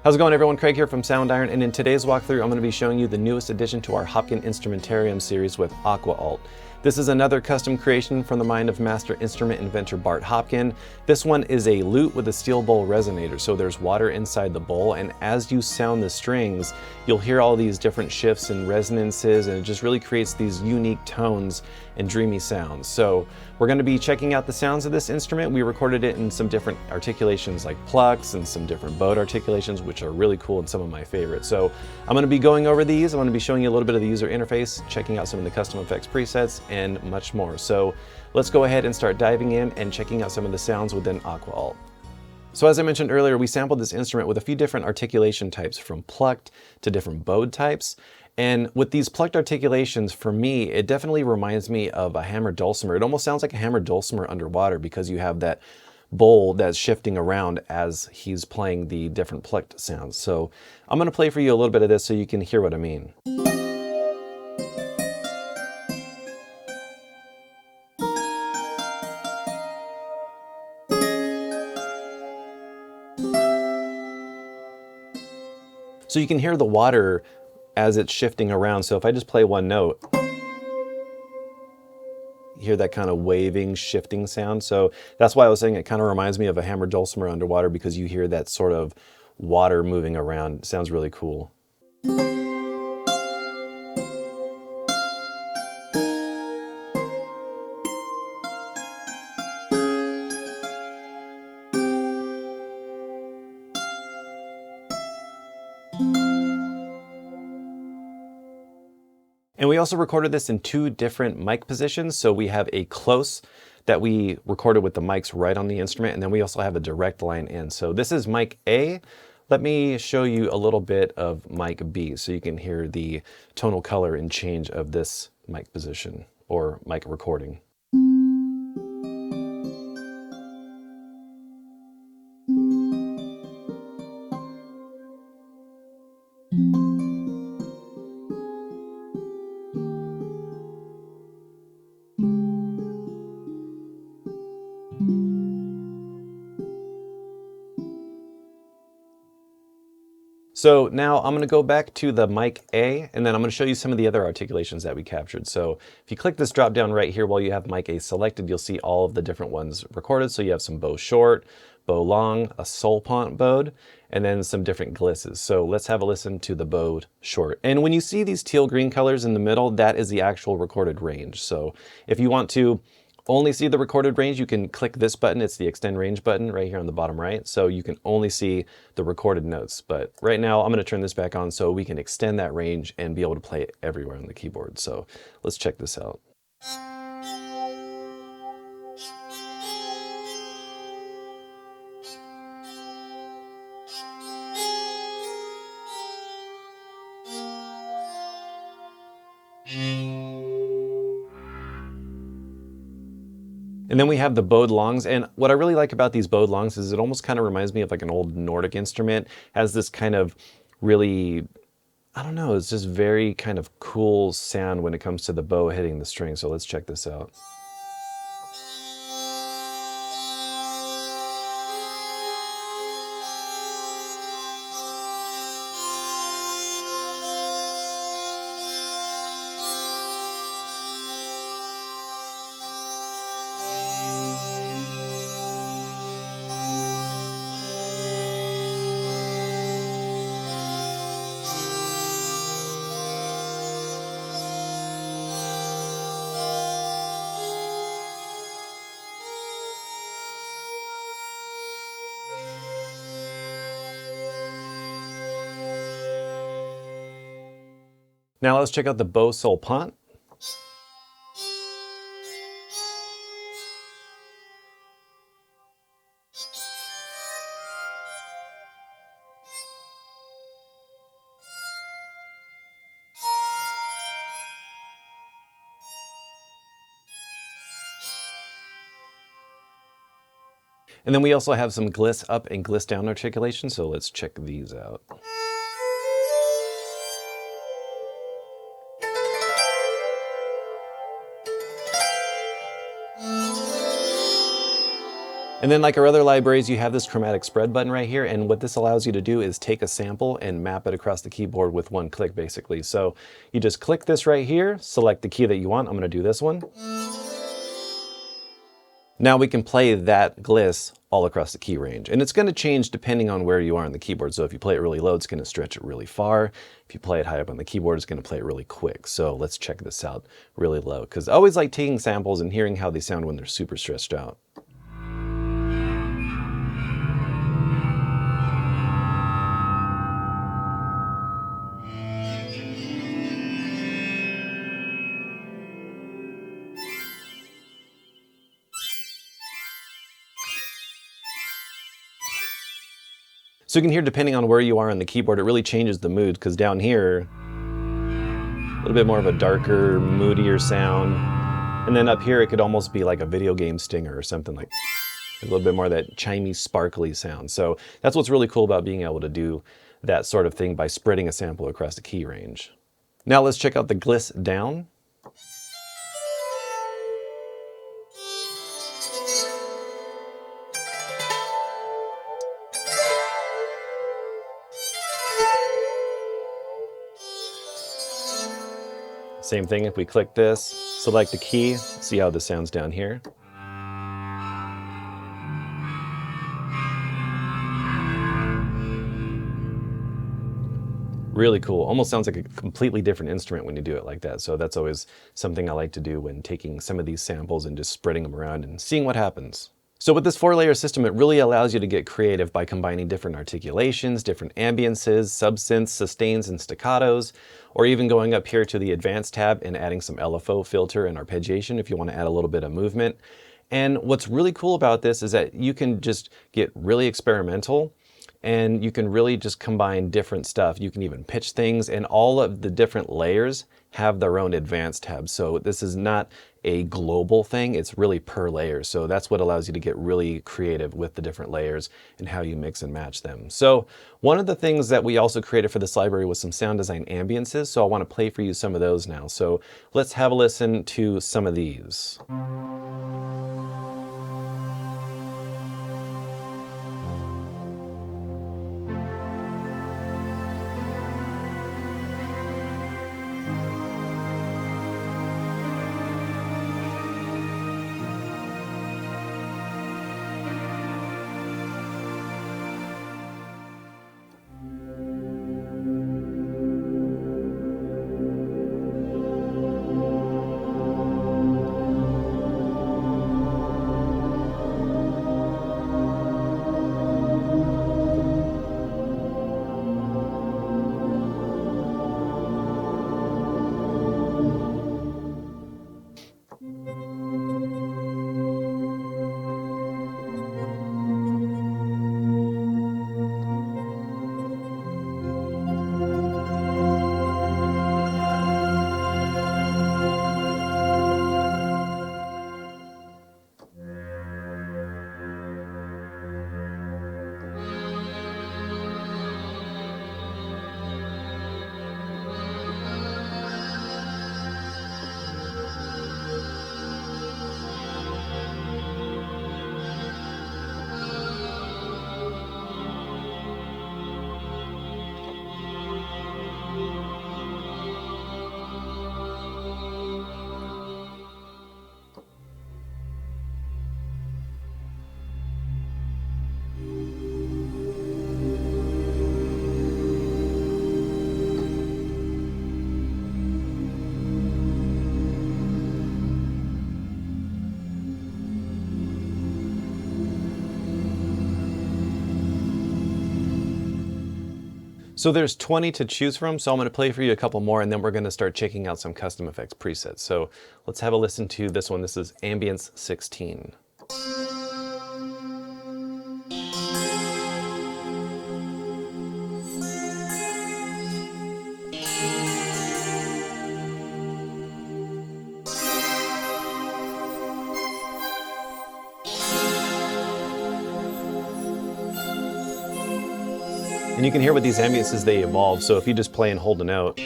How's it going, everyone? Craig here from Soundiron, and in today's walkthrough I'm going to be showing you the newest addition to our Hopkin Instrumentarium series with Aquaalt. This is another custom creation from the mind of master instrument inventor Bart Hopkin. This one is a lute with a steel bowl resonator, so there's water inside the bowl, and as you sound the strings, you'll hear all these different shifts and resonances, and it just really creates these unique tones and dreamy sounds. So we're going to be checking out the sounds of this instrument. We recorded it in some different articulations like plucks and some different bowed articulations, which are really cool and some of my favorites. So I'm going to be going over these. I'm going to be showing you a little bit of the user interface, checking out some of the custom effects presets, and much more. So let's go ahead and start diving in and checking out some of the sounds within Aquaalt. So as I mentioned earlier, we sampled this instrument with a few different articulation types, from plucked to different bowed types. And with these plucked articulations, for me, it definitely reminds me of a hammered dulcimer. It almost sounds like a hammered dulcimer underwater because you have that bowl that's shifting around as he's playing the different plucked sounds. So I'm going to play for you a little bit of this so you can hear what I mean. So you can hear the water as it's shifting around. So if I just play one note, you hear that kind of waving, shifting sound. So that's why I was saying it kind of reminds me of a hammered dulcimer underwater, because you hear that sort of water moving around. It sounds really cool. And we also recorded this in two different mic positions. So we have a close that we recorded with the mics right on the instrument, and then we also have a direct line in. So this is mic A. Let me show you a little bit of mic B so you can hear the tonal color and change of this mic position or mic recording. So now I'm going to go back to the mic A, and then I'm going to show you some of the other articulations that we captured. So if you click this drop down right here while you have mic A selected, you'll see all of the different ones recorded. So you have some bow short, bow long, a solpont bowed, and then some different glisses. So let's have a listen to the bowed short. And when you see these teal green colors in the middle, that is the actual recorded range. So if you want to only see the recorded range, you can click this button. It's the extend range button right here on the bottom right. So you can only see the recorded notes. But right now I'm going to turn this back on so we can extend that range and be able to play it everywhere on the keyboard. So let's check this out. And then we have the bowed longs, and what I really like about these bowed longs is it almost kind of reminds me of like an old Nordic instrument. It has this kind of really, I don't know, it's just very kind of cool sound when it comes to the bow hitting the string. So let's check this out. Now let's check out the bow solpont. And then we also have some gliss up and gliss down articulation, so let's check these out. And then like our other libraries, you have this chromatic spread button right here. And what this allows you to do is take a sample and map it across the keyboard with one click, basically. So you just click this right here, select the key that you want. I'm gonna do this one. Now we can play that gliss all across the key range. And it's gonna change depending on where you are on the keyboard. So if you play it really low, it's gonna stretch it really far. If you play it high up on the keyboard, it's gonna play it really quick. So let's check this out really low, because I always like taking samples and hearing how they sound when they're super stretched out. So you can hear, depending on where you are on the keyboard, it really changes the mood, because down here, a little bit more of a darker, moodier sound. And then up here, it could almost be like a video game stinger or something, like a little bit more of that chimey, sparkly sound. So that's what's really cool about being able to do that sort of thing by spreading a sample across the key range. Now let's check out the gliss down. Same thing, if we click this, select the key, see how this sounds down here. Really cool. Almost sounds like a completely different instrument when you do it like that. So that's always something I like to do when taking some of these samples and just spreading them around and seeing what happens. So with this 4-layer system, it really allows you to get creative by combining different articulations, different ambiances, subsynths, sustains, and staccatos, or even going up here to the advanced tab and adding some LFO filter and arpeggiation if you want to add a little bit of movement. And what's really cool about this is that you can just get really experimental, and you can really just combine different stuff. You can even pitch things, and all of the different layers have their own advanced tabs. So this is not a global thing, it's really per layer. So that's what allows you to get really creative with the different layers and how you mix and match them. So one of the things that we also created for this library was some sound design ambiances. So I want to play for you some of those now. So let's have a listen to some of these. So there's 20 to choose from, so I'm going to play for you a couple more, and then we're going to start checking out some custom effects presets. So let's have a listen to this one. This is Ambience 16. And you can hear with these ambiances, they evolve. So if you just play and hold a note,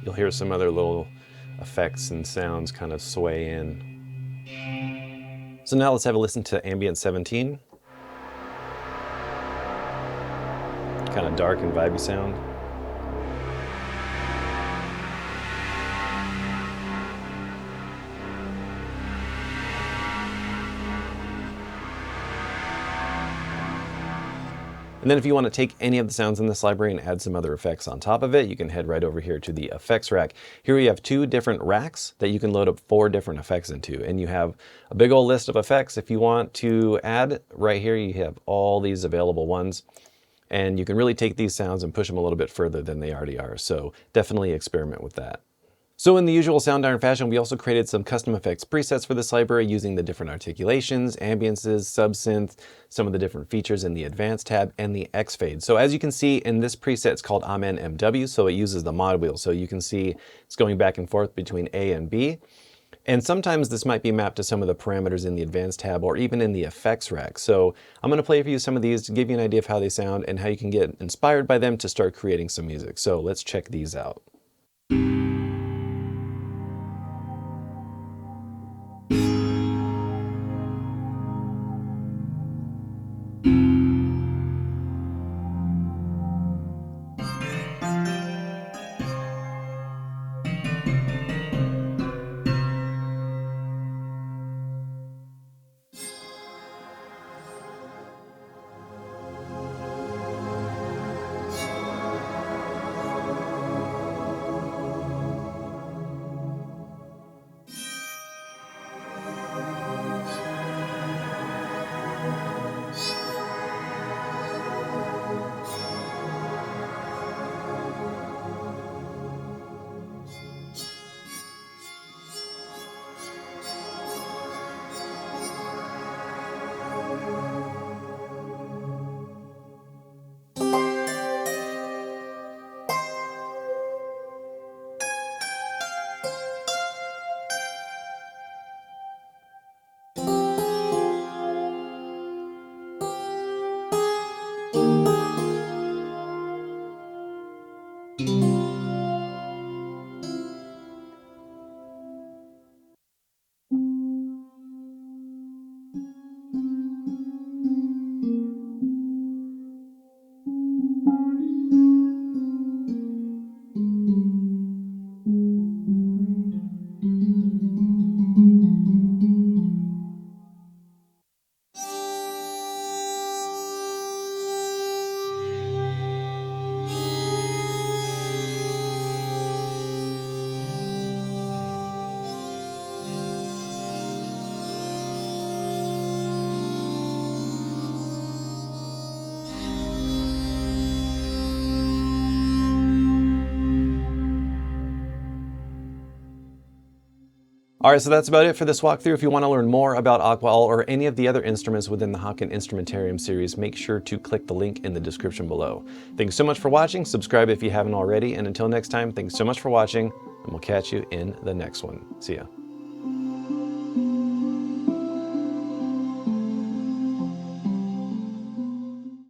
you'll hear some other little effects and sounds kind of sway in. So now let's have a listen to Ambient 17. Kind of dark and vibey sound. And then if you want to take any of the sounds in this library and add some other effects on top of it, you can head right over here to the effects rack. Here we have 2 different racks that you can load up 4 different effects into. And you have a big old list of effects. If you want to add, right here you have all these available ones. And you can really take these sounds and push them a little bit further than they already are. So definitely experiment with that. So in the usual Soundiron fashion, we also created some custom effects presets for this library using the different articulations, ambiances, subsynth, some of the different features in the advanced tab, and the X fade. So as you can see in this preset, it's called Amen MW, so it uses the mod wheel. So you can see it's going back and forth between A and B. And sometimes this might be mapped to some of the parameters in the advanced tab or even in the effects rack. So I'm going to play for you some of these to give you an idea of how they sound and how you can get inspired by them to start creating some music. So let's check these out. All right, so that's about it for this walkthrough. If you want to learn more about Aquaalt or any of the other instruments within the Hopkin Instrumentarium series, make sure to click the link in the description below. Thanks so much for watching. Subscribe if you haven't already. And until next time, thanks so much for watching, and we'll catch you in the next one. See ya.